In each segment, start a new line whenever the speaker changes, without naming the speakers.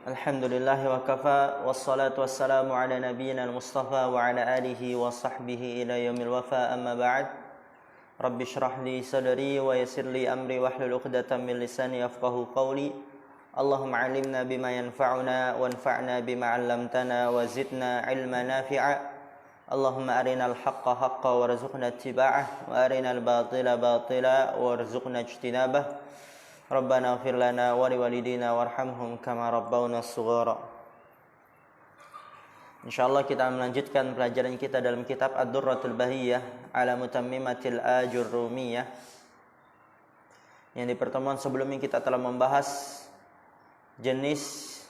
Alhamdulillah wa kafa wassalatu wassalamu ala nabiyyina al-mustafa wa ala alihi wa sahbihi ila yaumil wafa amma ba'd. Rabbi shrah li sadri wa yassir li amri wahlul 'uqdatam min lisani yafqahu qawli. Allahumma 'allimna bima yanfa'una wanfa'na bima 'allamtana wa zidna 'ilman nafi'a. Allahumma arinal haqqa haqqan warzuqna ittiba'ah wa arinal batila batila warzuqna ijtinabah. Rabbana ighfir lana wa liwalidina warhamhum kama rabbawna shighara. Insyaallah kita melanjutkan pelajaran kita dalam kitab Ad-Durratul Bahiyah ala Mutammimatil Ajurrumiyah. Yang di pertemuan sebelumnya kita telah membahas jenis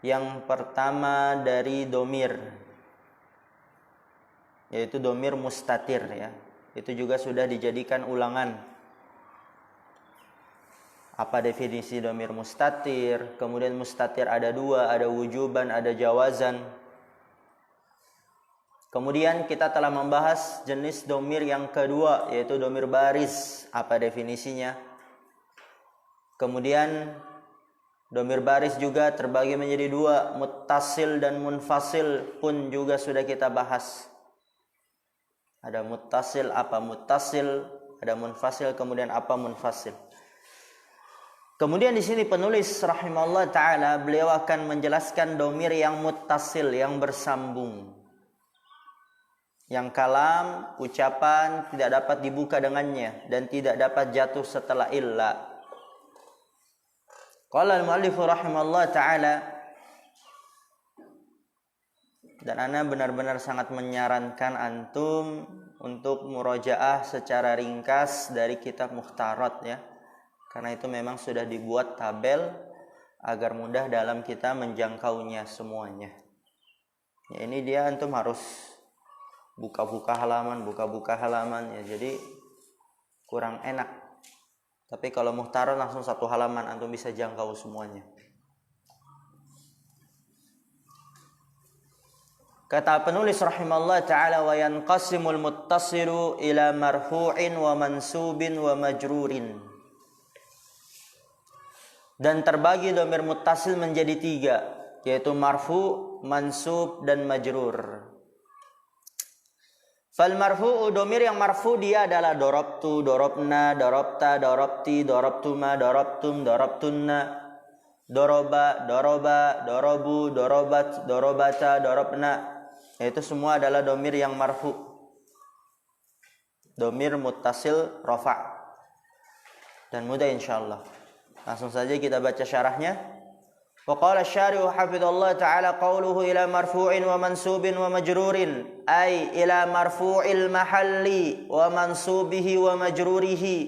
yang pertama dari domir, yaitu domir mustatir ya. Itu juga sudah dijadikan ulangan. Apa definisi domir mustatir? Kemudian mustatir ada dua, ada wujuban, ada jawazan. Kemudian kita telah membahas jenis domir yang kedua, yaitu domir baris. Apa definisinya? Kemudian domir baris juga terbagi menjadi dua, muttasil dan munfasil pun juga sudah kita bahas. Ada muttasil, apa muttasil, ada munfasil, kemudian apa munfasil. Kemudian di sini penulis rahimahullah taala beliau akan menjelaskan domir yang muttasil, yang bersambung. Yang kalam, ucapan tidak dapat dibuka dengannya dan tidak dapat jatuh setelah illa. Qala al-muallif rahimahullah taala, dan ana benar-benar sangat menyarankan antum untuk murojaah secara ringkas dari kitab Mukhtarat ya. Karena itu memang sudah dibuat tabel agar mudah dalam kita menjangkaunya semuanya. Ya, ini dia antum harus buka-buka halaman ya. Jadi kurang enak. Tapi kalau Mukhtarar langsung satu halaman antum bisa jangkau semuanya. Kata penulis rahimahullah ta'ala, wa yanqasimul muttasilu ila marfu'in wa mansubin wa majrurin. Dan terbagi domir muttasil menjadi tiga, yaitu marfu, mansub, dan majrur. Fal marfu'u, domir yang marfu dia adalah dorobtu, dorobna, dorobta, dorobti, dorobtuma, dorobtum, dorobtunna, doroba, doroba, dorobu, dorobat, dorobata, dorobna. Itu semua adalah domir yang marfu. Domir muttasil rafa'. Dan mudah insyaallah. Langsung saja kita baca syarahnya. Wa qala asy-syarih hafizallahu ta'ala qauluhu ila marfu'in wa mansubin wa majrurin, ay ila marfu'il mahalli wa mansubihi wa majrurihi.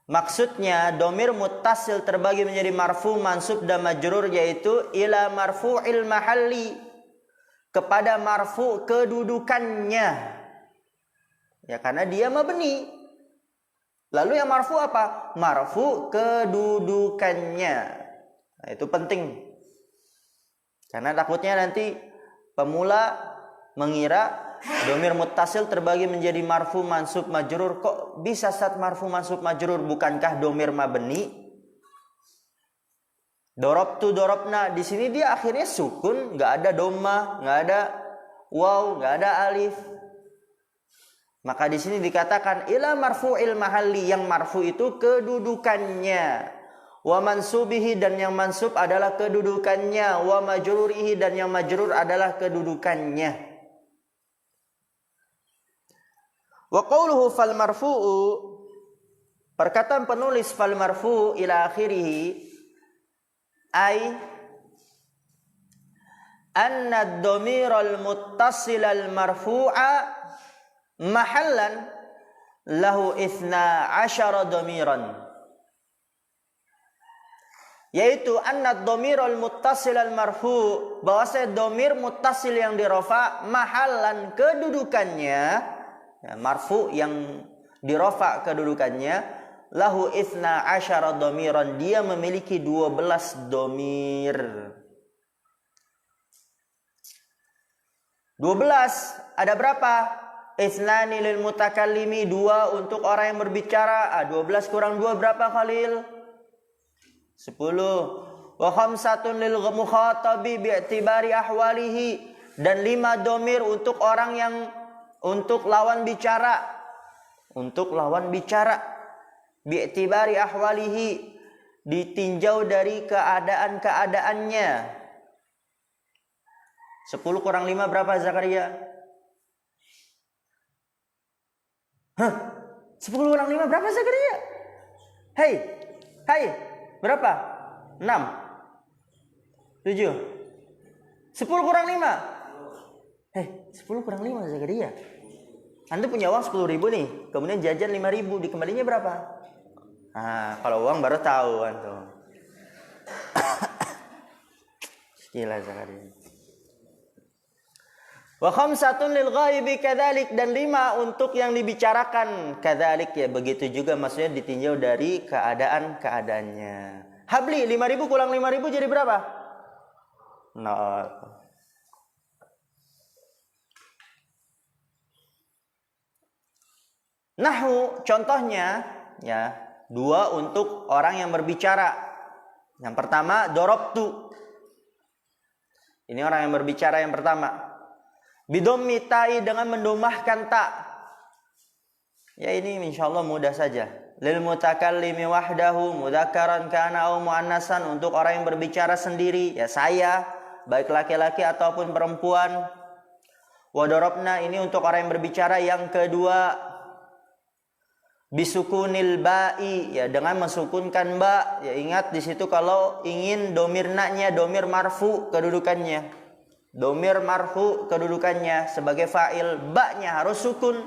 Maksudnya domir muttasil terbagi menjadi marfu, mansub dan majrur, yaitu ila marfu'il mahalli, kepada marfu kedudukannya. Ya karena dia mabni. Lalu yang marfu apa? Marfu kedudukannya. Nah, itu penting. Karena takutnya nanti pemula mengira domir muttasil terbagi menjadi marfu, mansub, majrur. Kok bisa saat marfu, mansub, majrur? Bukankah domir mabni? Dorobtu, dorobna. Di sini dia akhirnya sukun, nggak ada doma, nggak ada waw, nggak ada alif. Maka di sini dikatakan ila marfu'il mahalli, yang marfu itu kedudukannya. Wa mansubihi, dan yang mansub adalah kedudukannya. Wa majrurihi, dan yang majrur adalah kedudukannya. Wa qawluhu fal marfu'u, perkataan penulis fal marfu' ila akhirih, ay anna ad-dhamiral muttasilal marfu'a mahallan lahu 12 dhamiran, yaitu anna ad-dhamiral muttasil al-marfu, bahwasanya dhamir muttasil yang dirafa, mahallan kedudukannya, ya, marfu yang dirafa kedudukannya, lahu 12 dhamiran, dia memiliki 12 dhamir. 12 ada berapa? Isnani lil mutakallimi, 2 untuk orang yang berbicara. 12 kurang 2 berapa Khalil? 10. wa khamsatun lil mukhatabi bi'tibari ahwalihi, dan 5 domir untuk orang yang untuk lawan bicara, bi'tibari ahwalihi, ditinjau dari keadaan-keadaannya. 10 kurang 5 berapa Zakaria? 10 kurang 5 berapa Zakaria? Hai, berapa? 6 7 10 kurang 5. 10 kurang 5 Zakaria. Anda punya uang 10.000 nih, kemudian jajan 5.000, dikembalinya berapa? Kalau uang baru tahu antum. Gila Zakaria. Wa khamsatun lil ghaibi kadzalik, dan 5 untuk yang dibicarakan kadzalik, ya begitu juga, maksudnya ditinjau dari keadaannya. Habli 5.000 kurang 5.000 jadi berapa? 0. Nahwu contohnya ya, 2 untuk orang yang berbicara. Yang pertama dorobtu. Ini orang yang berbicara yang pertama. Bidhammi ta'i, dengan mendomahkan ta. Ya ini insyaallah mudah saja. Lil mutakallimi wahdahu mudzakkaran kana au muannasan, untuk orang yang berbicara sendiri, ya saya, baik laki-laki ataupun perempuan. Wa darabna, ini untuk orang yang berbicara yang kedua. Bisukunil ba'i, ya dengan mensukunkan ba. Ya ingat di situ kalau ingin domir naknya domir marfu kedudukannya. Domir marfu kedudukannya sebagai fa'il, ba-nya harus sukun.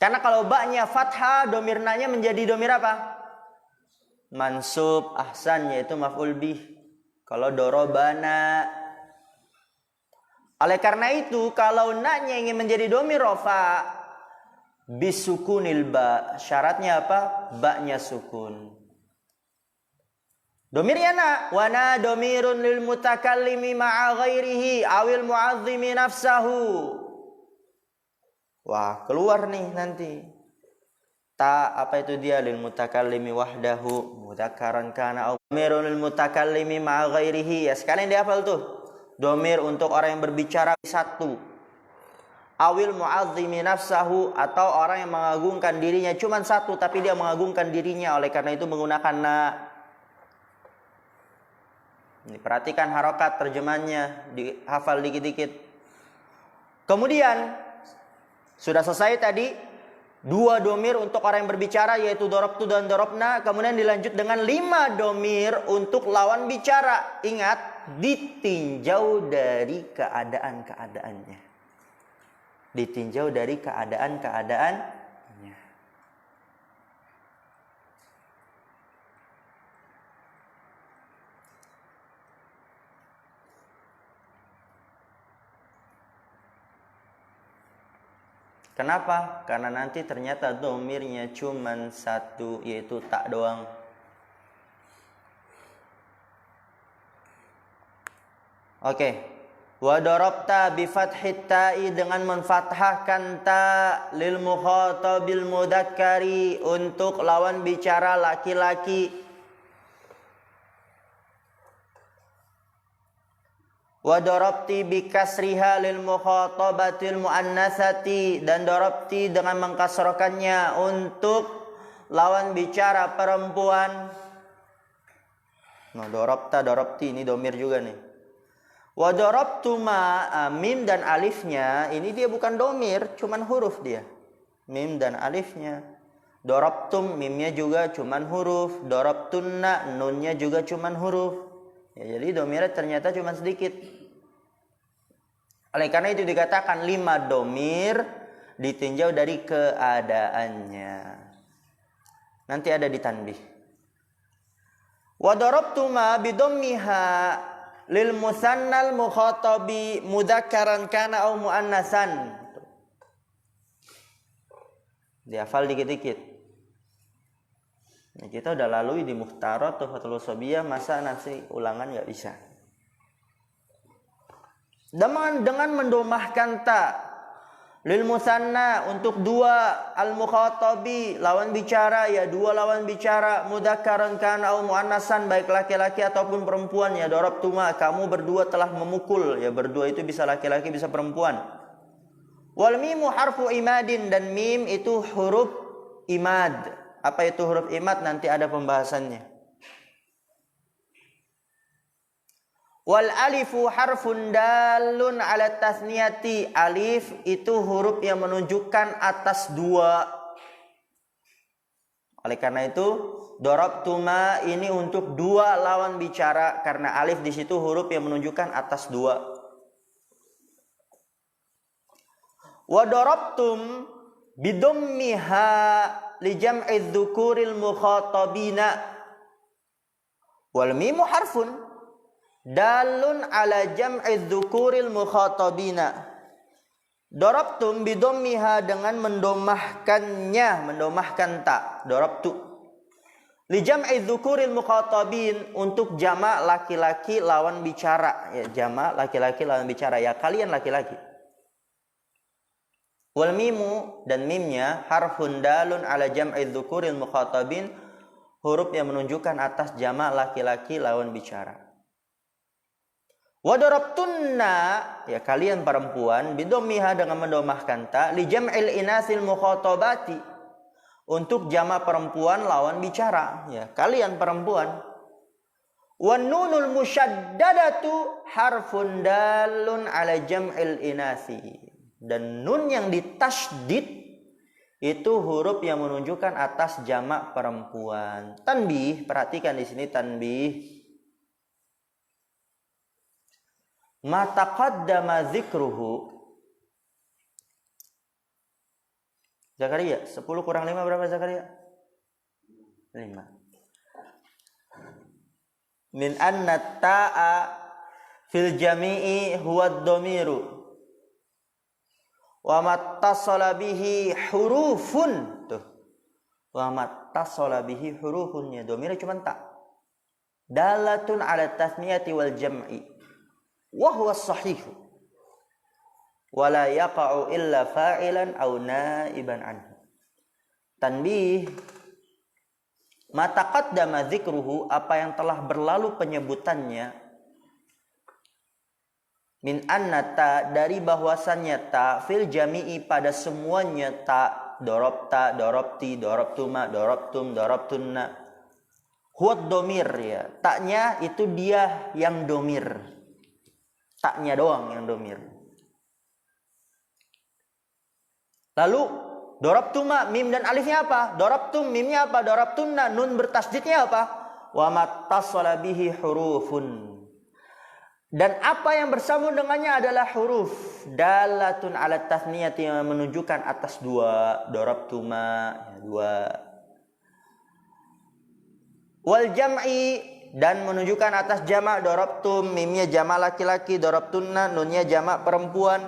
Karena kalau ba-nya fathah, domir naknya menjadi domir apa? Mansub, ahsan, yaitu maf'ul bih. Kalau dorobana. Oleh karena itu, kalau naknya ingin menjadi domir rofa, bisukunil ba, syaratnya apa? Ba-nya sukun. Domirnya na, wana domirun lil mutakallimi ma'a ghairihi awil mu'azzimi nafsahu. Wah, keluar nih nanti. Ta, apa itu dia? Lil mutakallimi wahdahu mudzakkaran kana aw domirun lil mutakallimi ma'a ghairihi. Ya, sekalian dihafal tuh. Domir untuk orang yang berbicara 1. Awil mu'azzimi nafsahu, atau orang yang mengagungkan dirinya cuma 1 tapi dia mengagungkan dirinya, oleh karena itu menggunakan na. Ini perhatikan harokat terjemahannya, dihafal dikit-dikit. Kemudian sudah selesai tadi 2 domir untuk orang yang berbicara, yaitu dorobtu dan dorobna. Kemudian dilanjut dengan 5 domir untuk lawan bicara. Ingat, ditinjau dari keadaan-keadaannya. Ditinjau dari keadaan-keadaannya. Kenapa? Karena nanti ternyata domirnya cuma 1, yaitu tak doang. Oke. Wa darabta bi fathit ta'i, dengan menfathahkan ta lil mukhatabil mudzakkari, untuk lawan bicara laki-laki. Wa darabti bi kasriha lil mukhatabatil muannasati, dan darabti dengan mengkasrokannya untuk lawan bicara perempuan. Nah, darabti ini domir juga nih. Wa darabtu ma, mim dan alifnya ini dia bukan domir, cuman huruf dia. Mim dan alifnya. Darabtum, mimnya juga cuman huruf. Darabtunna, nunnya juga cuman huruf. Ya, jadi domirnya ternyata cuma sedikit. Oleh karena itu dikatakan 5 domir ditinjau dari keadaannya. Nanti ada di tanbih. Wa darabtu ma bidhammiha lil musannal mukhatabi mudzakkaran kana au muannasan. Dihafal dikit-dikit. Nah, kita udah lalui di Mukhtarat atau Fathul Sobiyah, masa nanti ulangan nggak bisa. Dengan mendomahkan ta Lil musanna untuk dua, al mukhatabi lawan bicara ya dua lawan bicara, mudzakkaran kana au muannasan baik laki-laki ataupun perempuan ya darabtuma kamu berdua telah memukul ya berdua itu bisa laki-laki bisa perempuan. Wal mimu harfu imadin dan mim itu huruf imad. Apa itu huruf imad nanti ada pembahasannya. Wal alifu harfun dalun ala tasniyati. Alif itu huruf yang menunjukkan atas dua. Oleh karena itu, darabtuma ini untuk dua lawan bicara karena alif di situ huruf yang menunjukkan atas dua. Wa darabtum bidammiha li jam'i dzukuril mukhatabina. Wal mimu harfun dalun ala jam'i dzukuril mukhatabina. Darabtum bidhammiha dengan mendomahkannya, mendomahkan ta. Darabtu li jam'i dzukuril mukhatabin untuk jamak laki-laki lawan bicara ya jamak laki-laki lawan bicara ya kalian laki-laki. Wal mimu dan mimnya harfun dalun ala jam'i dzukuril mukhatabin huruf yang menunjukkan atas jamak laki-laki lawan bicara. Wa darabtunna ya kalian perempuan bidhammiha dengan mendomahkan ta li jam'il inasil mukhatabati untuk jamak perempuan lawan bicara ya kalian perempuan. Wan nunul musyaddadatu harfun dalun ala jam'il inasi dan nun yang ditasydid itu huruf yang menunjukkan atas jamak perempuan. Tanbih, perhatikan di sini tanbih. Ma taqaddama dzikruhu. Zakaria 10 kurang 5 berapa Zakaria? 5. Min anna ta'a fil jami'i huwa ad-dhamiru wa mattasala bihi hurufun tuh. Wa mattasala bihi hurufun ya dhamirnya cuma ta. Dalatun ala tasniyati wal jam'i. Wa huwa as-sahih wa la yaqa'u illa fa'ilan aw na'iban anhu. Tanbih, ma taqaddama dzikruhu apa yang telah berlalu penyebutannya min annata dari bahwasannya ta fil jami'i pada semuanya ta darabta darabti darabtuma darabtum darabtunna huwa dhamir ya taknya itu dia yang domir. Taknya doang yang domir. Lalu darabtuma mim dan alifnya apa? Darabtum mimnya apa? Darabtunna nun bertasydidnya apa? Wa mattasala bihi hurufun. Dan apa yang bersambung dengannya adalah huruf dalatun ala tasniyati yang menunjukkan atas dua. Darabtuma ya, dua. Wal jam'i dan menunjukkan atas jamak darabtum mimnya jamak laki-laki darabtunna nunnya jamak perempuan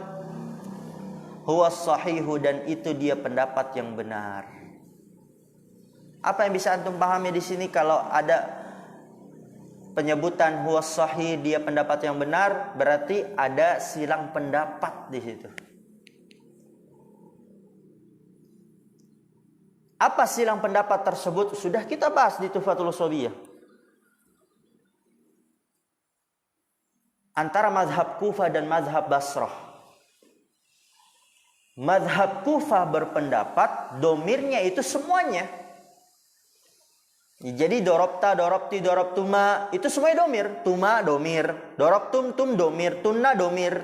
huwa sahihu dan itu dia pendapat yang benar. Apa yang bisa antum pahami di sini kalau ada penyebutan huwa sahih dia pendapat yang benar berarti ada silang pendapat di situ. Apa silang pendapat tersebut sudah kita bahas di Tuhfatul Shobiyah. Antara mazhab Kufah dan mazhab Basrah. Mazhab Kufah berpendapat domirnya itu semuanya. Jadi dorobta, dorobti, dorobtuma itu semuanya domir. Tuma domir, dorobtum tum domir, tunna domir.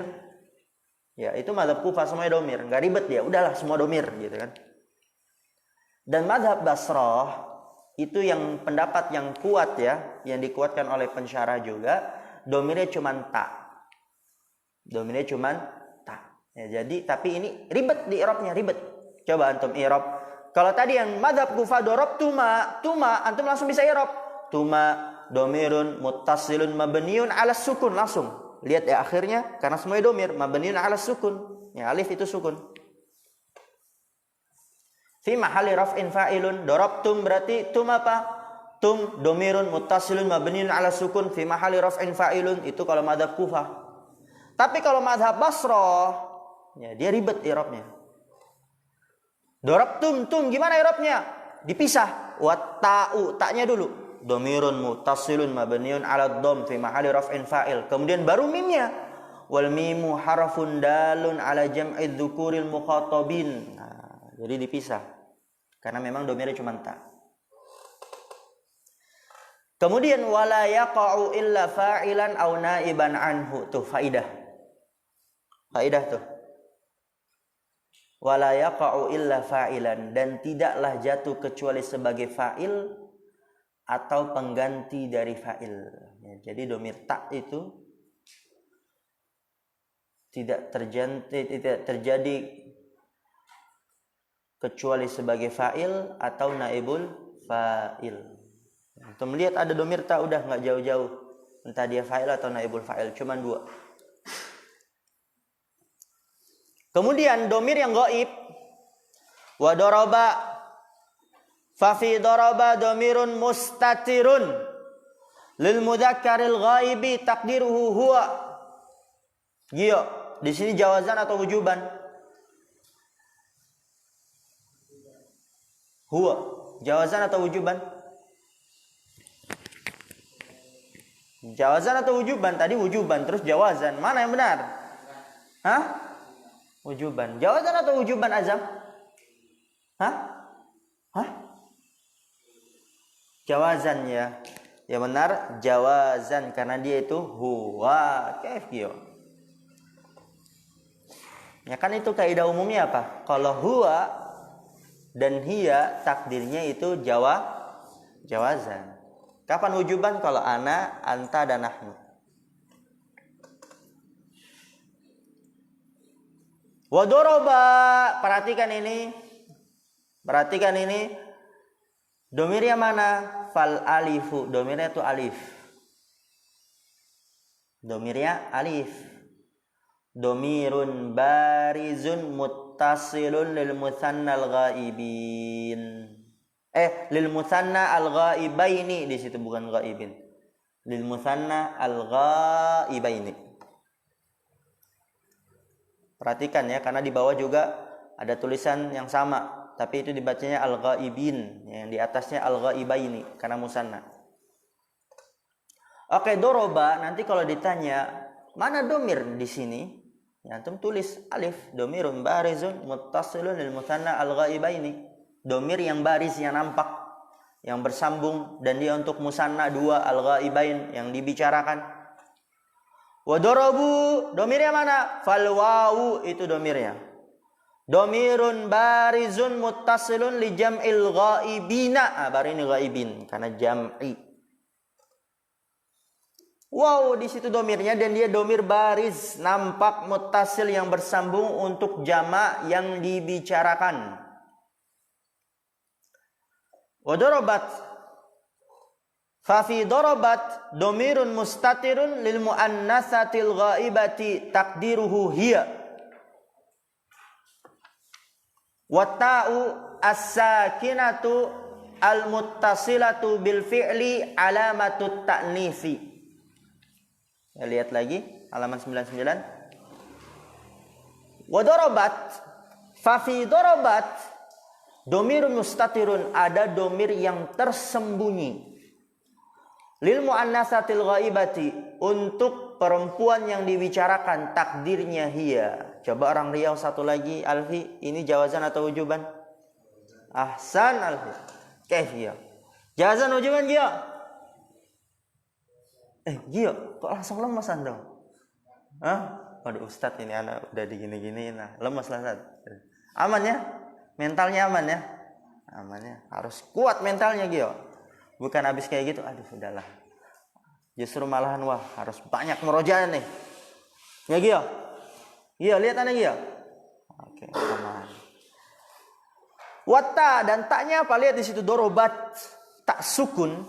Ya itu mazhab Kufah semuanya domir. Gak ribet ya, udahlah semua domir gitu kan. Dan mazhab Basrah itu yang pendapat yang kuat ya, yang dikuatkan oleh pensyarah juga. Domirnya cuman ta. Domirnya cuman ta. Ya, jadi tapi ini ribet di i'rabnya, ribet. Coba antum i'rab. Kalau tadi yang mazhab Kufah dorob tuma, antum langsung bisa i'rab. Tuma domirun muttasilun mabniun ala sukun langsung. Lihat ya akhirnya karena semuanya domir mabniun ala sukun. Ya alif itu sukun. Fi mahalli raf'in fa'ilun darabtum berarti tum apa? Tum domirun muttasilun mabniun ala sukun fi mahalli raf'in fa'ilun itu kalau mazhab Kufah. Tapi kalau mazhab Basrah ya dia ribet i'rabnya. Dorabtum, gimana i'rabnya? Dipisah. Wa ta'u, ta'nya dulu. Dhamirun muttasilun mabniun 'ala dhamm fi mahalli raf'in fa'il. Kemudian baru mimnya. Wal mimu harfun dalun 'ala jam'i dzukuril mukhatabin. Nah, jadi dipisah. Karena memang dhamirnya cuma ta. Kemudian wala yaqa'u illa fa'ilan aw naiban anhu. Tuh faidah. Faidah tuh. Wala yaqa'u illa fa'ilan, dan tidaklah jatuh kecuali sebagai fa'il atau pengganti dari fa'il. Ya, jadi dhamir ta itu tidak terjadi kecuali sebagai fa'il atau naibul fa'il. Untuk melihat ada dhamir ta udah enggak jauh-jauh, entah dia fa'il atau naibul fa'il, cuma dua. Kemudian dhamir yang ghaib, wa daraba, fa fi daraba dhamirun mustatirun lil mudzakkaril ghaibi taqdiruhu huwa. Gio, di sini jawazan atau wujuban? Huwa, jawazan atau wujuban? Jawazan atau wujuban? Tadi wujuban, terus jawazan. Mana yang benar? Hah? Wujuban. Jawazan atau wujuban azam? Hah? Jawazan ya. Ya benar, jawazan karena dia itu huwa. Kaif yo. Ya kan itu kaidah umumnya apa? Kalau huwa dan hiya takdirnya itu jawazan. Kapan wujuban? Kalau ana, anta dan nahnu. Wa daraba, perhatikan ini. Dhamirnya mana? Fal alifu, dhamirnya itu alif. Dhamirnya alif. Dhamirun barizun muttasilun lil mutsanna al-ghaibin. Lil mutsanna al-ghaibaini, di situ bukan ghaibin. Lil mutsanna al-ghaibaini. Perhatikan ya, karena di bawah juga ada tulisan yang sama, tapi itu dibacanya al-ghaibin, yang di atasnya al-ghaibaini karena musanna. Oke, doroba, nanti kalau ditanya mana domir di sini, ya antum tulis alif, domirun barizun muttasilun lil musanna al-ghaibaini. Domir yang baris, yang nampak, yang bersambung, dan dia untuk musanna dua, al-ghaibain, yang dibicarakan. Wa darabu, domirnya mana? Fal wawu, itu domirnya. Domirun barizun muttasilun li jam'il ghaibina. Baru ini ghaibin karena jam'i. Wow, di situ domirnya, dan dia domir baris, nampak, muttasil, yang bersambung untuk jama' yang dibicarakan. Wa darabat, fa fi darabat dhamirun mustatirun lil muannatsatil ghaibati taqdiruhu hiya. Wa ta'u as-sakinatu al-muttasilatu bil fi'li alamatut ta'nisi. Ya, lihat lagi halaman 99. Wa darabat, fa fi darabat dhamirun mustatirun, ada domir yang tersembunyi. Lil muannatsatil ghaibati, untuk perempuan yang dibicarakan, takdirnya hiya. Coba orang Riau satu lagi, Alfi, ini jawazan atau wujuban? Ahsan Alfi. Kaif hiya? Jawazan wujuban Gio? Gio, kok langsung lemas Anda? Waduh Ustadz, ini anak udah digini-gini, nah lemas lah Ustadz. Aman ya? Mentalnya aman ya? Aman ya? Harus kuat mentalnya Gio. Bukan habis kayak gitu, aduh sudahlah. Justru malahan wah harus banyak merojaan nih. Ya Gio? Gio, lihat anak Gio. Oke, aman. Watta, dan taknya apa? Lihat di situ, dorobat, tak sukun.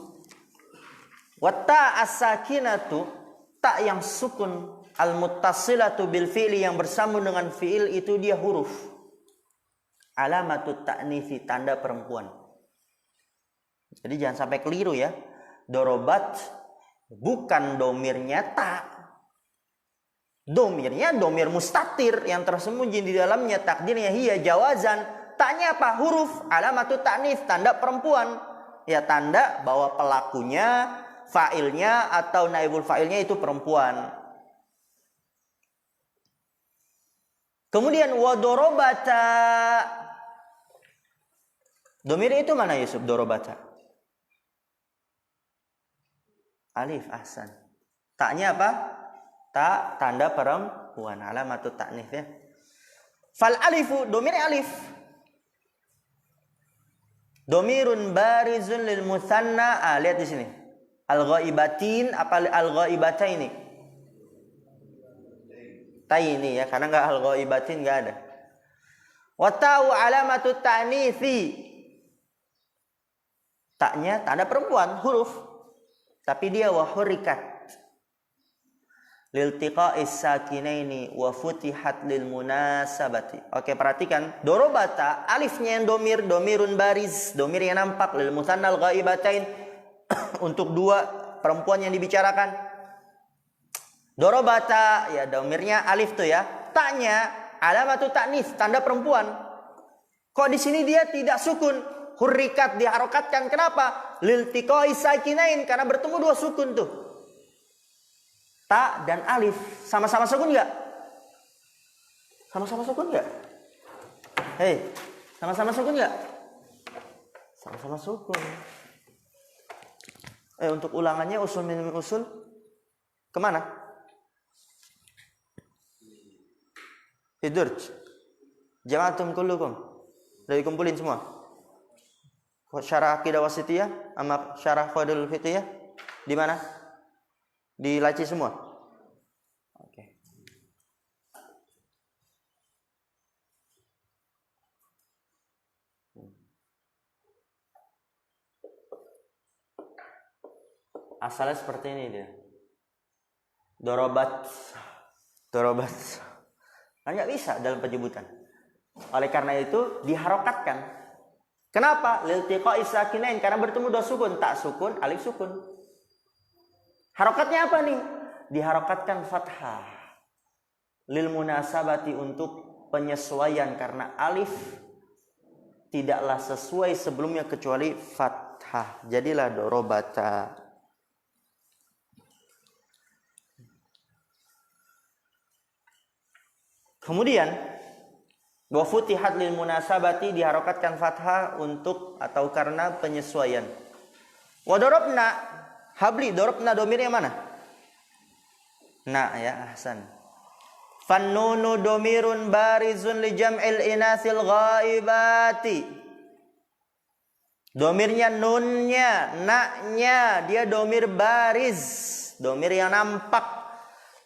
Watta as-sakinatu, tak yang sukun, al-muttasilatu bil fi'li, yang bersambung dengan fi'il, itu dia huruf. Alamatut ta'nisi, tanda perempuan. Jadi jangan sampai keliru ya. Dorobat bukan domirnya ta. Domirnya domir mustatir yang tersembunyi di dalamnya, takdirnya hiya jawazan. Taknya apa? Huruf. Alamatut ta'nits, tanda perempuan. Ya, tanda bahwa pelakunya, fa'ilnya atau naibul fa'ilnya itu perempuan. Kemudian wadorobata. Domir itu mana Yusuf? Dorobata. Alif, ahsan. Taknya apa? Tak, tanda perempuan. Alamatut ta'nits ya. Fal alifu, domir alif. Domirun barizun lil musanna. Lihat di sini. Al-ghaibatin apa al-ghaibataini? Taini ya, karena enggak al-ghaibatin enggak ada. Wa ta'u alamatut ta'nitsi. Taknya tanda perempuan, huruf. Tapi dia wa hurikat. Liltiqa'is sakinaini wa futihat lil munasabati. Oke, perhatikan. Dorobata, alifnya yang domir, domirun bariz, domir yang nampak, lil musanna al ghaibatain, untuk dua perempuan yang dibicarakan. Dorobata, ya domirnya alif tuh ya. Taknya alamatut ta'nits, tanda perempuan. Kok di sini dia tidak sukun? Hurrikat, diharokatkan. Kenapa? Liltiqa'is sakinain, karena bertemu dua sukun tuh. Ta dan alif sama-sama sukun enggak? Sama-sama sukun enggak? Hei, sama-sama sukun enggak? Sama-sama sukun. Untuk ulangannya usul min usul kemana? Tidur. Jama'atum kullukum. Udah dikumpulin semua. Syarah Aqidah Wasithiyah sama Syarah Qawaidul Fiqhiyah di mana? Di laci semua. Oke. Asalnya seperti ini dia. Dorobat. Nggak bisa dalam penyebutan. Oleh karena itu diharokatkan. Kenapa? Liltiqa'is sakinain, karena bertemu dua sukun, tak sukun, alif sukun. Harokatnya apa nih? Diharokatkan fathah. Lil munasabati, untuk penyesuaian, karena alif tidaklah sesuai sebelumnya kecuali fathah. Jadilah dorobata. Kemudian wa futihat lil munasabati, diharokatkan fathah untuk atau karena penyesuaian. Wa dorobna. Habli, dorobna domirnya mana? Nah ya, ahsan. Fannunu domirun barizun li jam'il inasil ghaibati. Domirnya nunnya, naknya, dia domir bariz, domir yang nampak.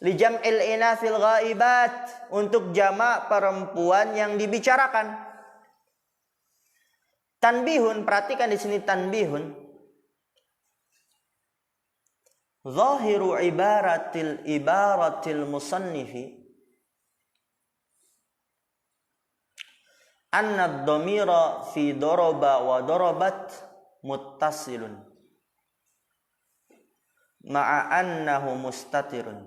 Li jam'il inasil ghaibat, untuk jamak perempuan yang dibicarakan. Tanbihun, perhatikan di sini tanbihun. Zahiru ibaratil musannifi anna ad-dhamira fi daraba wa darabat muttasilun ma'a annahu mustatirun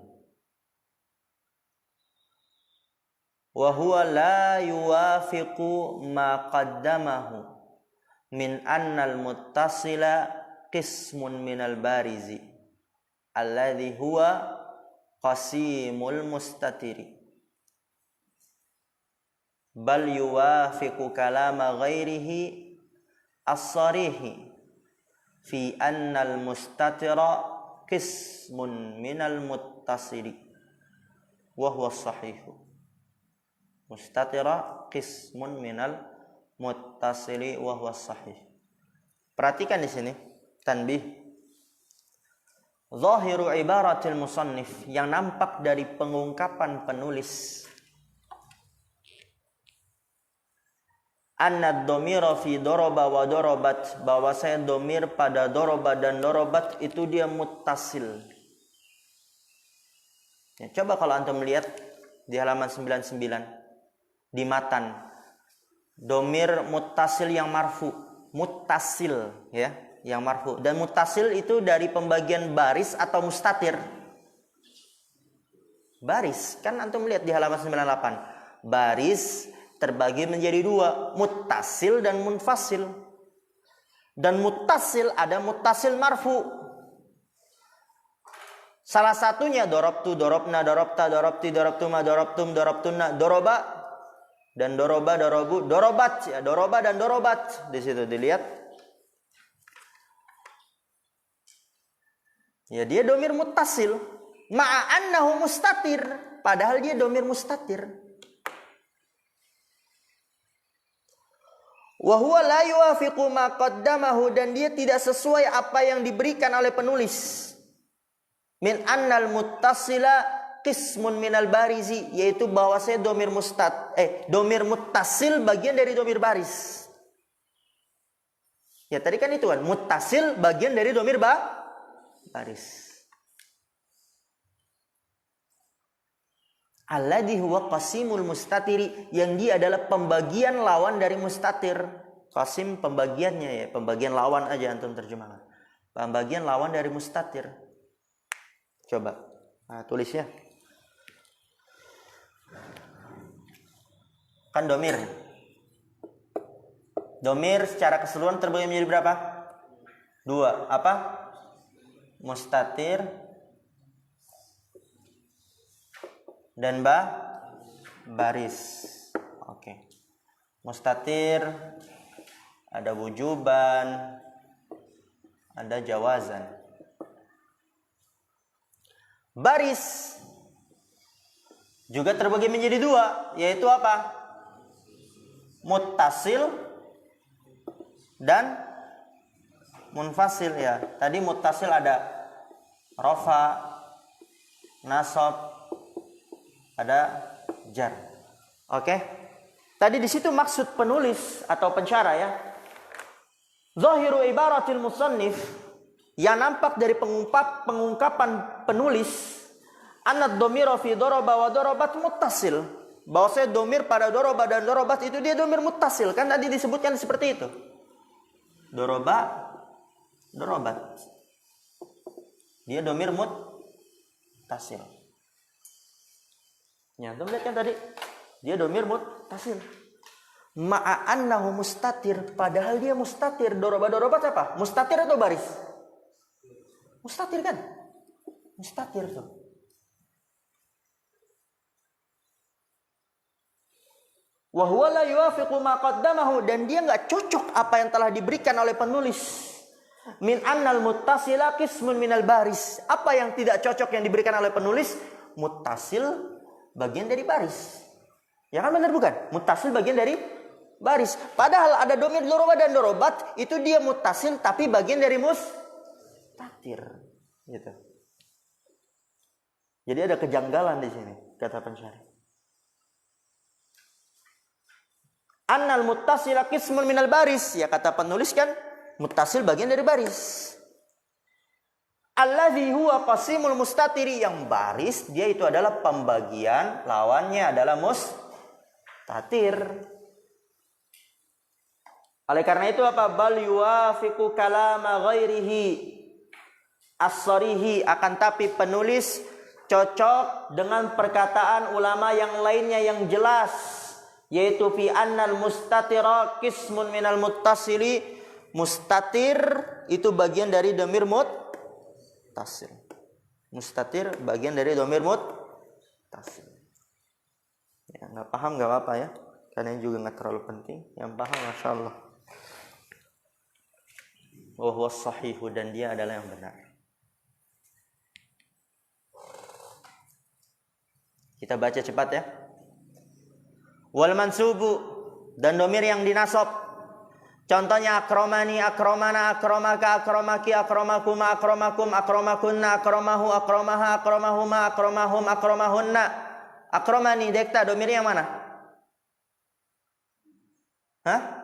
wa huwa la yuwafiqu ma qaddamahu min anna al-muttasila qismun minal barizi alladhi huwa qasimul mustatiri bal yuwafiqu kalama ghairihi as-sarihi fi annal mustatira qismun minal muttasiri wa huwa sahihu. Mustatira qismun minal muttasiri wa huwa sahih. Perhatikan di sini tanbih. Zahiru ibaratil musannif, yang nampak dari pengungkapan penulis, anna dhamira fi daraba wa darabat, bahwasanya domir pada daraba dan darabat itu dia muttasil. Ya, coba kalau antum melihat di halaman 99 di matan, domir muttasil yang marfu, muttasil ya, yang marfu. Dan muttasil itu dari pembagian baris atau mustatir. Baris, kan antum lihat di halaman 98. Baris terbagi menjadi dua, muttasil dan munfasil. Dan muttasil ada muttasil marfu. Salah satunya dorobtu, dorobna, dorobta, dorobti, dorobtuma, dorobtum, dorobtunna, doroba dan doroba, dorobu, dorobat, ya, doroba dan dorobat. Di situ dilihat. Ya, dia domir muttasil. Ma'annahu mustatir, padahal dia domir mustatir. Wa huwa la yuwafiqu ma qaddamahu, dan dia tidak sesuai apa yang diberikan oleh penulis. Min annal muttasila qismun minal barizi, yaitu bahwasanya domir muttasil bagian dari domir baris. Ya tadi kan itu kan, muttasil bagian dari domir baris. Alladhi huwa qasimul mustatiri, yang dia adalah pembagian lawan dari mustatir. Qasim pembagiannya, ya, pembagian lawan aja antum terjemahkan. Pembagian lawan dari mustatir. Coba tulisnya. Kan domir. Domir secara keseluruhan terbagi menjadi berapa? Dua. Apa? Mustatir dan baris. Oke. Mustatir ada wujuban, ada jawazan. Baris juga terbagi menjadi dua, yaitu apa? Muttasil dan munfasil, ya. Tadi muttasil ada rafa, nasab, ada jar. Oke. Tadi di situ maksud penulis atau pensyarah, ya. Zahiru ibaratil musannif, yang nampak dari pengungkapan penulis, anad domiro fi doroba wa dorobat muttasil, bahwasanya domir pada doroba dan dorobat itu dia domir muttasil. Kan tadi disebutkan seperti itu. Doroba, dorobat, dia domir muttasil. Ya, antum lihat kan tadi, dia domir muttasil. Ma'annahu mustatir, padahal dia mustatir. Doroba dorobat apa? Mustatir atau baris? Mustatir kan? Mustatir tuh. Wa huwa la yuwafiqu ma qaddamahu, dan dia enggak cocok apa yang telah diberikan oleh penulis. Min annal muttasila qismun minal baris. Apa yang tidak cocok yang diberikan oleh penulis? Muttasil bagian dari baris. Ya kan benar bukan? Muttasil bagian dari baris. Padahal ada domir doroba dan dorobat, itu dia muttasil tapi bagian dari mustatir. Gitu. Jadi ada kejanggalan di sini, kata pensyarah. Annal muttasila qismun minal baris, ya kata penulis kan muttasil bagian dari baris. Alladzi huwa qasimul mustatiri, yang baris dia itu adalah pembagian lawannya adalah mustatir. Oleh karena itu apa? Bal yuwafiqu kalama ghairihi as-sarihi, akan tapi penulis cocok dengan perkataan ulama yang lainnya yang jelas, yaitu fi annal mustatira qismun minal muttasili, mustatir itu bagian dari dhamir muttasil. Mustatir bagian dari dhamir muttasil. Ya, enggak paham enggak apa-apa ya. Karena ini juga enggak terlalu penting. Yang paham masyaallah. Wa huwa sahihu, dan dia adalah yang benar. Kita baca cepat ya. Wal mansubu, dan domir yang dinasab. Contohnya akromani, akromana, akromaka, akromaki, akromakuma, akromakum, akromakunna, akromahu, akromaha, akromahuma, akromahum, akromahunna. Akromani, dekta, domir yang mana? Hah?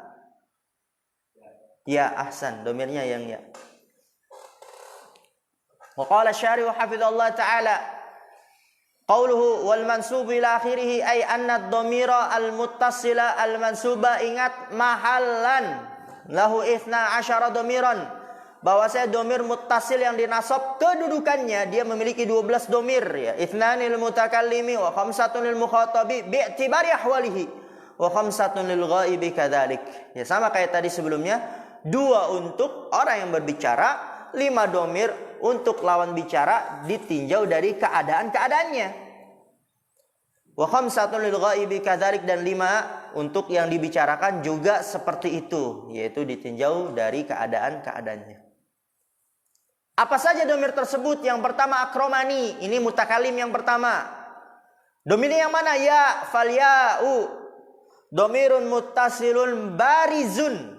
Ya, ahsan, domirnya yang ya. Wa qala syari'u hafizallahu ta'ala, qauluhu wal mansubu ila akhirih, ay anna ad-dhamira al-muttasila al-mansuba, ingat mahallan lahu 12 dhamiran, bahwasanya domir muttasil yang dinasab kedudukannya dia memiliki 12 domir, ya. Ithnani lil mutakallimi wa khamsatun lil mukhatabi bi'tibari ahwalihi, wa khamsatun lil ghaibi kadzalik. Ya sama kayak tadi sebelumnya, 2 untuk orang yang berbicara, 5 domir untuk lawan bicara ditinjau dari keadaan-keadaannya. Wa khamsatun lil ghaibi kadzalik, dan 5 untuk yang dibicarakan juga seperti itu, yaitu ditinjau dari keadaan-keadaannya. Apa saja domir tersebut? Yang pertama akromani, ini mutakalim yang pertama. Domirnya yang mana? Ya, fal ya'u domirun muttasilun barizun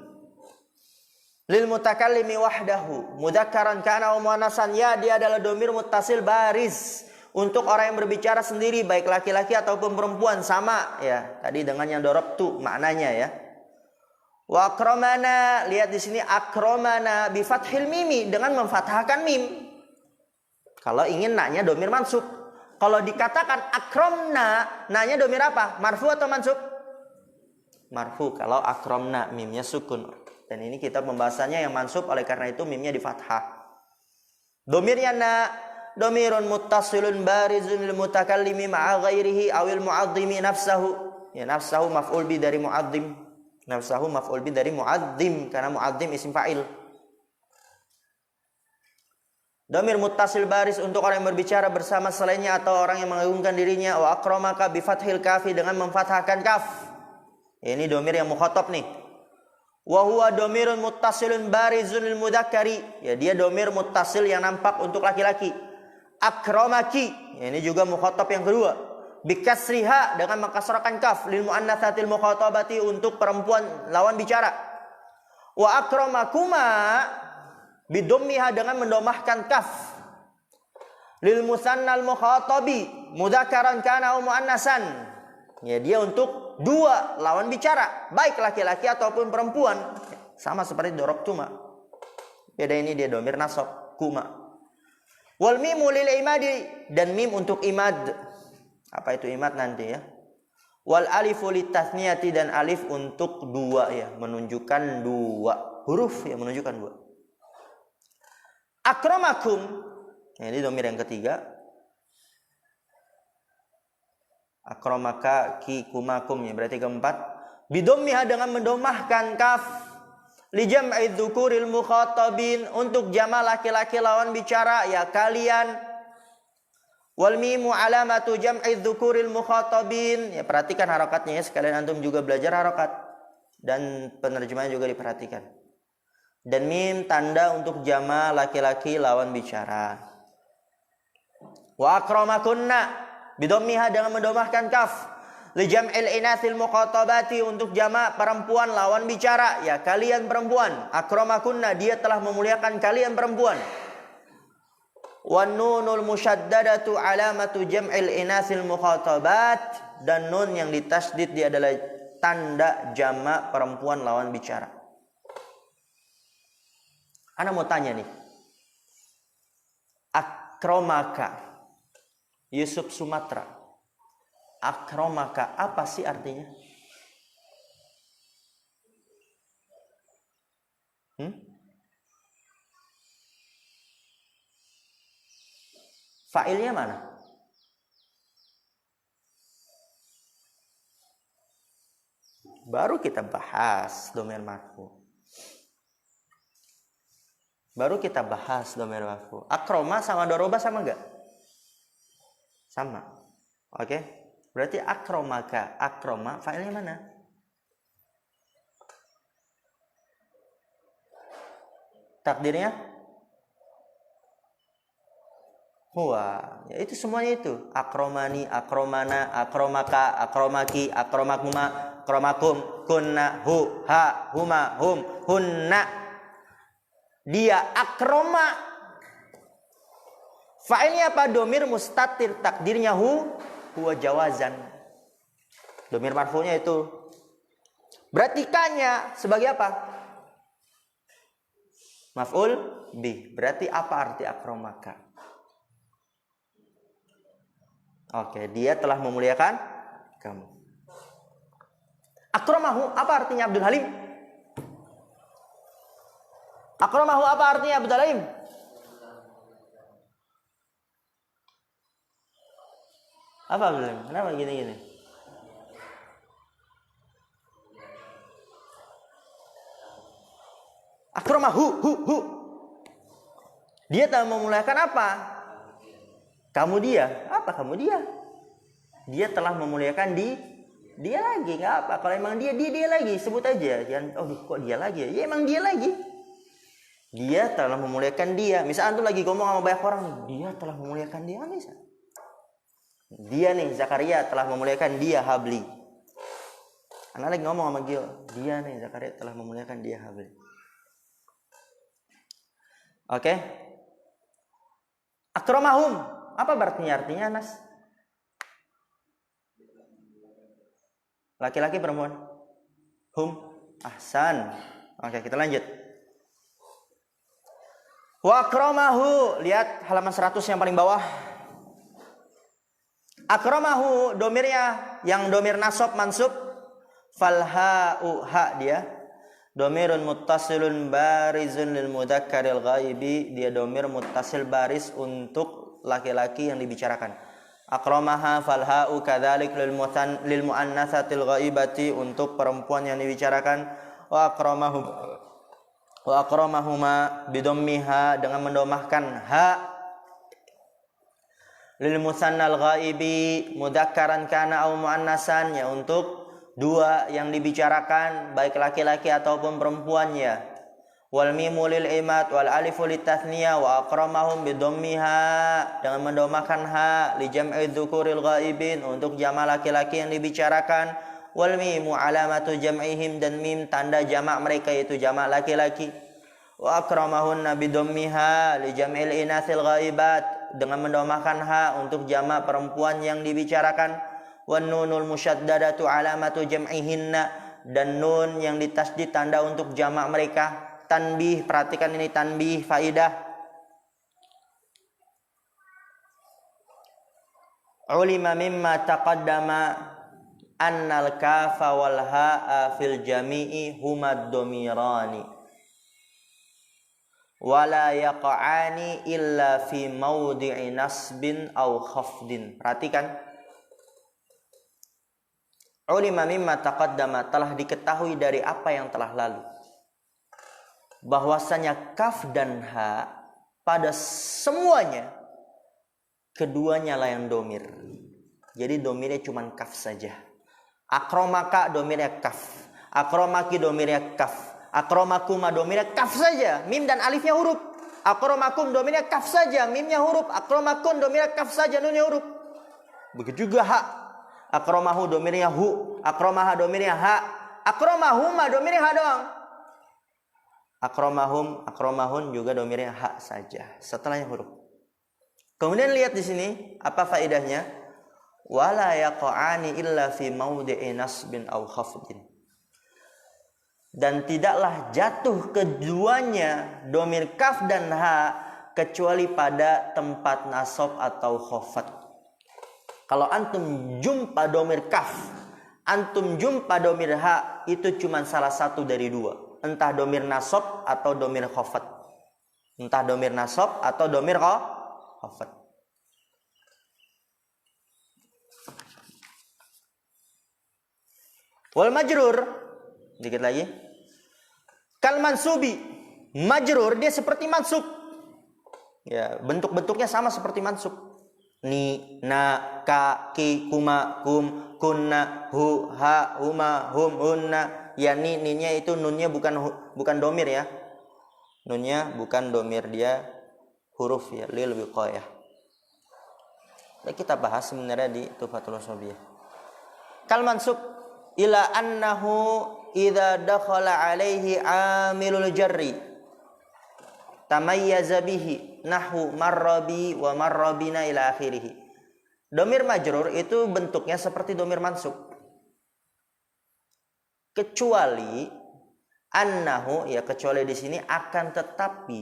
lil mutakallimi wahdahu mudzakkaran kana wa muannasan. Ya, dia adalah domir muttasil bariz untuk orang yang berbicara sendiri, baik laki-laki ataupun perempuan, sama ya tadi dengan yang darabtu maknanya ya. Wa akramana, lihat di sini akramana bi fathil mimi, dengan memfathahkan mim. Kalau ingin naknya domir mansub. Kalau dikatakan akramna, naknya domir apa? Marfu atau mansub? Marfu kalau akramna, mimnya sukun. Dan ini kita pembahasannya yang mansub, oleh karena itu mimnya di fathah. Domirnya na domirun muttasilun barizun lil mutakallimi ma'a ghairihi awil mu'azzimi nafsahu. Ya, nafsahu maf'ul bi dari mu'azzim. Nafsahu maf'ul bi dari mu'azzim, karena mu'azzim isim fa'il. Domir muttasil baris untuk orang yang berbicara bersama selainnya atau orang yang mengagungkan dirinya. Wa akramaka bi fathil kafi, dengan memfathahkan kaf. Ini domir yang mukhatab nih. Wa huwa domirun muttasilun barizun lil mudzakkari. Ya, dia domir muttasil yang nampak untuk laki-laki. Akramaki, ya, ini juga mukhatab yang kedua. Bikasriha, dengan mengkasrahkan kaf, lil muannatsatil mukhatabati, untuk perempuan lawan bicara. Wa akramakuma bidommiha, dengan mendomahkan kaf, lil musannal mukhatabi mudzakkaran kana au muannasan. Ya, dia untuk 2 lawan bicara, baik laki-laki ataupun perempuan, sama seperti doroktuma. Beda, ini dia domir nasab kuma. Wal mimu lil imadi, dan mim untuk imad. Apa itu imad nanti ya. Wal alifu litasniyati, dan alif untuk 2 ya, menunjukkan 2 huruf ya, menunjukkan 2. Akramakum, ini domir yang ketiga. Akramaka ki kumakum, ya berarti keempat. Bidommiha, dengan mendomahkan kaf, li jam'i dzukuril mukhatabin, untuk jama laki-laki lawan bicara, ya kalian. Wal mimu alamatu jam'i dzukuril mukhatabin. Ya, perhatikan harokatnya ya, sekalian antum juga belajar harokat dan penerjemahan juga diperhatikan. Dan mim tanda untuk jama laki-laki lawan bicara. Wa akramakunna bidommiha, dengan mendomahkan kaf, li jam'il inathil mukhatabati, untuk jama perempuan lawan bicara, ya kalian perempuan. Akramakunna, dia telah memuliakan kalian perempuan. Wan nunul musyaddadatu alamatu jam'il inasil mukhatabat, dan nun yang ditasdid dia adalah tanda jama perempuan lawan bicara. Ana mau tanya nih. Akramaka, Yusuf Sumatra. Akramaka, apa sih artinya? Fa'ilnya mana? Baru kita bahas domir marfu. Akroma sama doroba sama enggak? Sama. Oke. Berarti akromaka, akroma, fa'ilnya mana? Takdirnya huwa, ya itu semuanya itu. Akromani, akromana, akromaka, akromaki, akromakuma, akromakum, kunna, hu, ha, huma, hum, hunna. Dia akroma. Fa'ilnya apa? Domir mustatir, takdirnya huwa jawazan. Domir marfu'nya itu. Berarti kanya sebagai apa? Maf'ul bih. Berarti apa arti akromaka? Oke, dia telah memuliakan kamu. Akramahu, apa artinya Abdul Halim? Akramahu, apa artinya Abdul Halim? Apa Abdul Halim? Kenapa gini-gini? Akramahu, hu. Dia telah memuliakan apa? Kamu dia. Apa kamu dia? Dia telah memuliakan dia lagi, nggak apa. Kalau emang dia lagi, sebut aja. Jangan, oh kok dia lagi? Ya emang dia lagi. Dia telah memuliakan dia. Misal antum lagi ngomong sama banyak orang, dia telah memuliakan dia. Misal. Dia nih Zakaria telah memuliakan dia Habli. Anak lagi ngomong sama dia nih Zakaria telah memuliakan dia Habli. Oke. Akramahum. Apa artinya Anas? Laki-laki perempuan? Hum. Ahsan. Oke, kita lanjut. Wa akramahu. Lihat halaman 100 yang paling bawah. Akramahu domirnya yang domir nasab mansub. Falha'u ha dia. Domirun muttasilun barizun lil mudzakkaril ghaibi. Dia domir muttasil baris untuk laki-laki yang dibicarakan. Akramaha falha'u kadzalik lil muannatsatil ghaibati untuk perempuan yang dibicarakan. Wa akramahuma bidhammiha dengan mendomahkan ha. Lil musannal ghaibi mudzakkaran kana au muannasan ya untuk dua yang dibicarakan baik laki-laki ataupun perempuannya. Wal mimu lil imat wal alifu lit tathniyah wa akramahum bidhammiha dengan mendomahkan ha li jam'i dzukuril ghaibin untuk jama' laki-laki yang dibicarakan. Wal mimu alamatu jam'ihim dan mim tanda jamak mereka yaitu jamak laki-laki. Wa akramahunna bidhammiha li jam'il inathil ghaibat dengan mendomahkan ha untuk jamak perempuan yang dibicarakan. Wan nunul musyaddadatu alamatu jam'ihinna dan nun yang ditasydid tanda untuk jamak mereka. Tanbih, perhatikan ini tanbih faidah. Ulima mimma taqaddama annal kafa wal ha'a fil jami'i humad domirani wala yaqa'ani illa fi mawdi'i nasbin aw khafdin. Perhatikan. Ulima mimma taqaddama telah diketahui dari apa yang telah lalu bahwasanya kaf dan ha pada semuanya keduanya lah yang domir. Jadi domirnya cuma kaf saja. Akramaka domirnya kaf, akramaki domirnya kaf, akramakuma domirnya kaf saja, mim dan alifnya huruf. Akramakum domirnya kaf saja, mimnya huruf. Akramakun domirnya kaf saja, nunnya huruf. Begitu juga ha. Akramahu domirnya hu, akramaha domirnya ha, akramahuma domirnya ha doang. Akramahun juga domirnya ha saja setelahnya huruf. Kemudian lihat di sini apa faedahnya? Wala yaqa'ani illa fi mawdi'i nasbin aw khafdin. Dan tidaklah jatuh keduanya domir kaf dan ha kecuali pada tempat nasab atau khafat. Kalau antum jumpa domir kaf, antum jumpa domir ha, itu cuma salah satu dari dua. Entah domir nasab atau domir khafat. Entah domir nasab atau domir khafat. Wal majrur, dikit lagi. Kal mansubi, majrur dia seperti mansub. Ya, bentuk-bentuknya sama seperti mansub. Ni, na, ka, ki, kuma, kum, kunna, hu, ha, huma, hum, hunna. Ya ninya itu nunnya bukan domir ya. Nunnya bukan domir, dia huruf ya, lil wiqayah. Nah, kita bahas sebenarnya di Tuhfatul Washabiyah. Kal mansub ila annahu idza dakhala alaihi amilul jarri tamayyaza bihi nahwu marrabi wa marrabina ila akhirih. Domir majrur itu bentuknya seperti domir mansub. Kecuali annahu ya kecuali di sini akan tetapi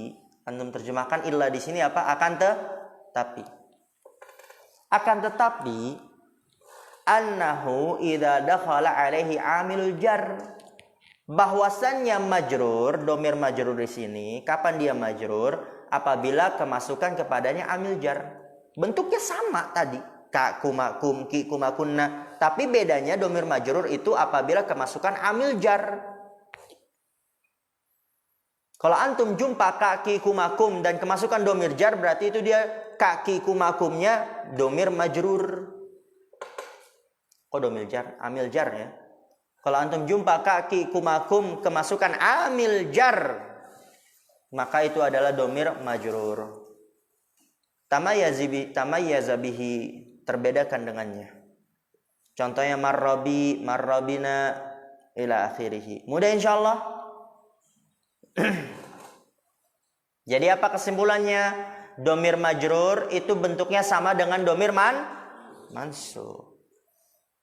antum terjemahkan illa di sini apa? Akan tetapi. Akan tetapi annahu idza dakhala alaihi amilul jar bahwasannya majrur, domir majrur di sini kapan dia majrur? Apabila kemasukan kepadanya amil jar. Bentuknya sama tadi, ka, kuma, kum, ki, kuma, kunna, tapi bedanya domir majrur itu apabila kemasukan amil jar. Kalau antum jumpa kaki kumakum dan kemasukan domir jar, berarti itu dia kaki kumakumnya domir majrur. Kok domir jar? Amil jar ya. Kalau antum jumpa kaki kumakum kemasukan amil jar, maka itu adalah domir majrur. Tamayyaza bihi, terbedakan dengannya. Contohnya marrabi, marrabina ila akhirih. Mudah insyaallah. Jadi apa kesimpulannya? Domir majrur itu bentuknya sama dengan domir mansub.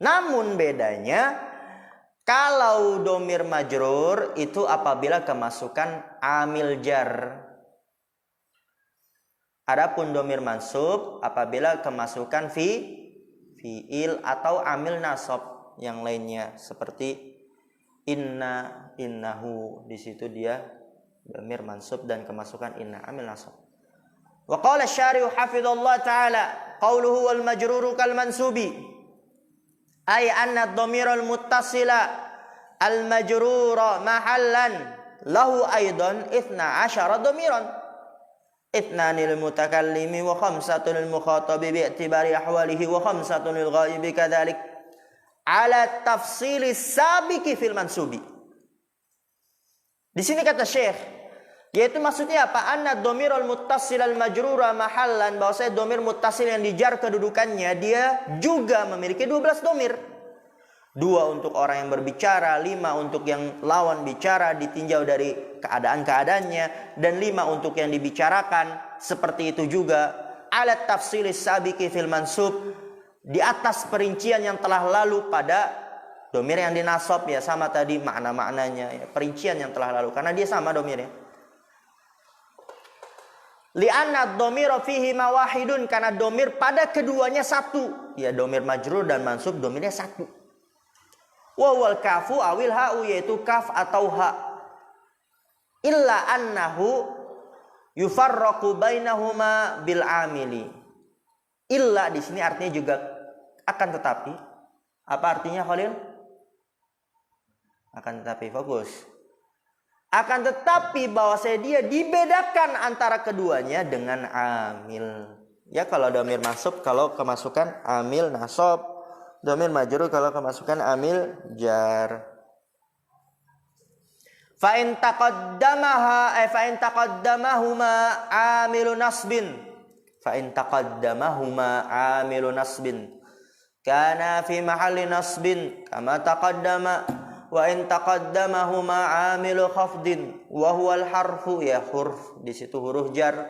Namun bedanya, kalau domir majrur itu apabila kemasukan amil jar. Adapun domir mansub apabila kemasukan fi'il atau amil nasab yang lainnya seperti inna, innahu, di situ dia domir mansub dan kemasukan inna, amil nasab. Wa qala asy-syari'u hafizallahu ta'ala qauluhu wal majruru kal mansubi ay anna ad-dhamira al-muttasila al-majrura mahallan lahu aidan 12 dhamiran. Ithnani lil mutakallimi wa khamsatun lil mukhatabi bi'tibari ahwalihi wa khamsatun lil ghaibi kadzalik ala tafsili sabiqi fil mansubi. Di sini kata Syekh, yaitu maksudnya apa? Anna dhamirul muttasil al majrura mahallan, bahwasanya dhamir muttasil yang dijar kedudukannya dia juga memiliki 12 dhamir. 2 untuk orang yang berbicara, 5 untuk yang lawan bicara ditinjau dari keadaan-keadaannya, dan 5 untuk yang dibicarakan. Seperti itu juga alat tafsilis sabiqi fil mansub, di atas perincian yang telah lalu pada domir yang dinasab, ya sama tadi makna-maknanya, ya, perincian yang telah lalu karena dia sama domirnya. Li'anna ad-dhamira fihi mawahidun, karena domir pada keduanya satu, ya domir majrur dan mansub domirnya satu. Wa wal kafu awil ha'u, yaitu kaf atau ha. Illa annahu yufarraqu bainahuma bil amili. Illa di sini artinya juga akan tetapi. Apa artinya Khalil? Akan tetapi, fokus. Akan tetapi bahwasanya dia dibedakan antara keduanya dengan amil. Ya kalau domir mansub kalau kemasukan amil nasab. Domir majrur kalau kemasukan amil jar. Fa in taqaddamahuma amilu nasbin. Fa in taqaddamahuma amilu nasbin kana fi mahalli nasbin kama taqaddama. Wa in taqaddamahuma amilu khafdin wa huwa al-harfu, ya huruf, di situ huruf jar.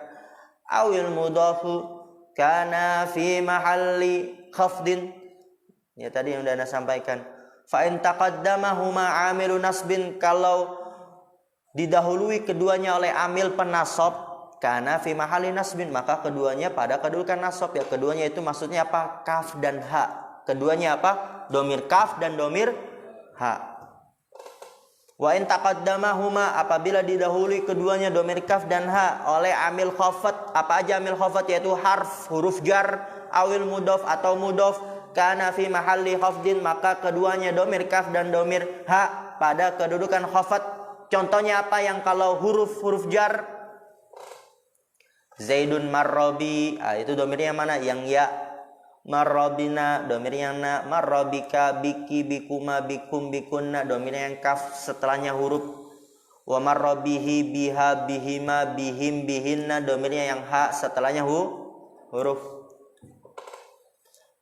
Awil mudhafu kana fi mahalli khafdin. Ya tadi yang sudah Anda sampaikan. Fa in taqaddamahuma amilu nasbin, kalau didahului keduanya oleh amil penasab, kana fi mahalli nasbin, maka keduanya pada kedudukan nasab. Ya keduanya itu maksudnya apa? Kaf dan ha. Keduanya apa? Domir kaf dan domir ha. Wa in taqaddamahuma, apabila didahului keduanya domir kaf dan ha oleh amil khafat. Apa aja amil khafat? Yaitu harf, huruf jar, awil mudhaf atau mudhaf, kana fi mahalli khafdin, maka keduanya domir kaf dan domir ha pada kedudukan khafat. Contohnya apa yang kalau huruf jar? Zaidun marrabi, itu domirnya mana? Yang ya. Marrabina domirnya na. Marrabika, biki, bikuma, bikum, bikunna, domirnya yang kaf setelahnya huruf. Wa marrabihi, biha, bihima, bihim, bihinna, domirnya yang ha setelahnya huruf.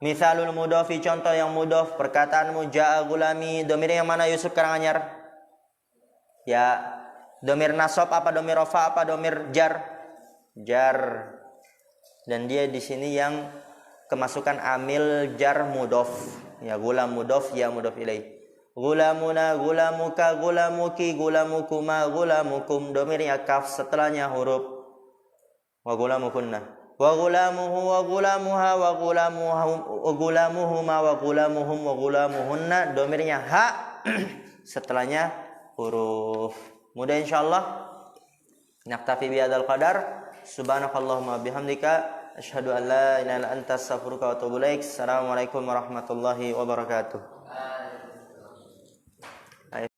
Misalul mudhafi, contoh yang mudhaf, perkataanmu ja'a gulami, domirnya yang mana Yusuf Karanganyar? Ya, domir nasab apa domir rafa apa domir jar? Jar. Dan dia di sini yang kemasukan amil jar mudhaf. Ya gulam mudhaf, ya mudhaf ilaih. Gulamuna, gulamuka, gulamuki, gulamukuma, gulamukum, domirnya kaf setelahnya huruf. Wa gulamukunna. Wa gulamuhu wa gulamuha wa gulamuhuma wa gulamuhum wa gulamuhunna, domirnya ha setelahnya huruf. Mudah insyaallah. Naktafi bihadzal qadar. Subhanakallahumma bihamdika asyhadu an la ilaha illa anta astaghfiruka wa atubu ilaik. Assalamualaikum warahmatullahi wabarakatuh.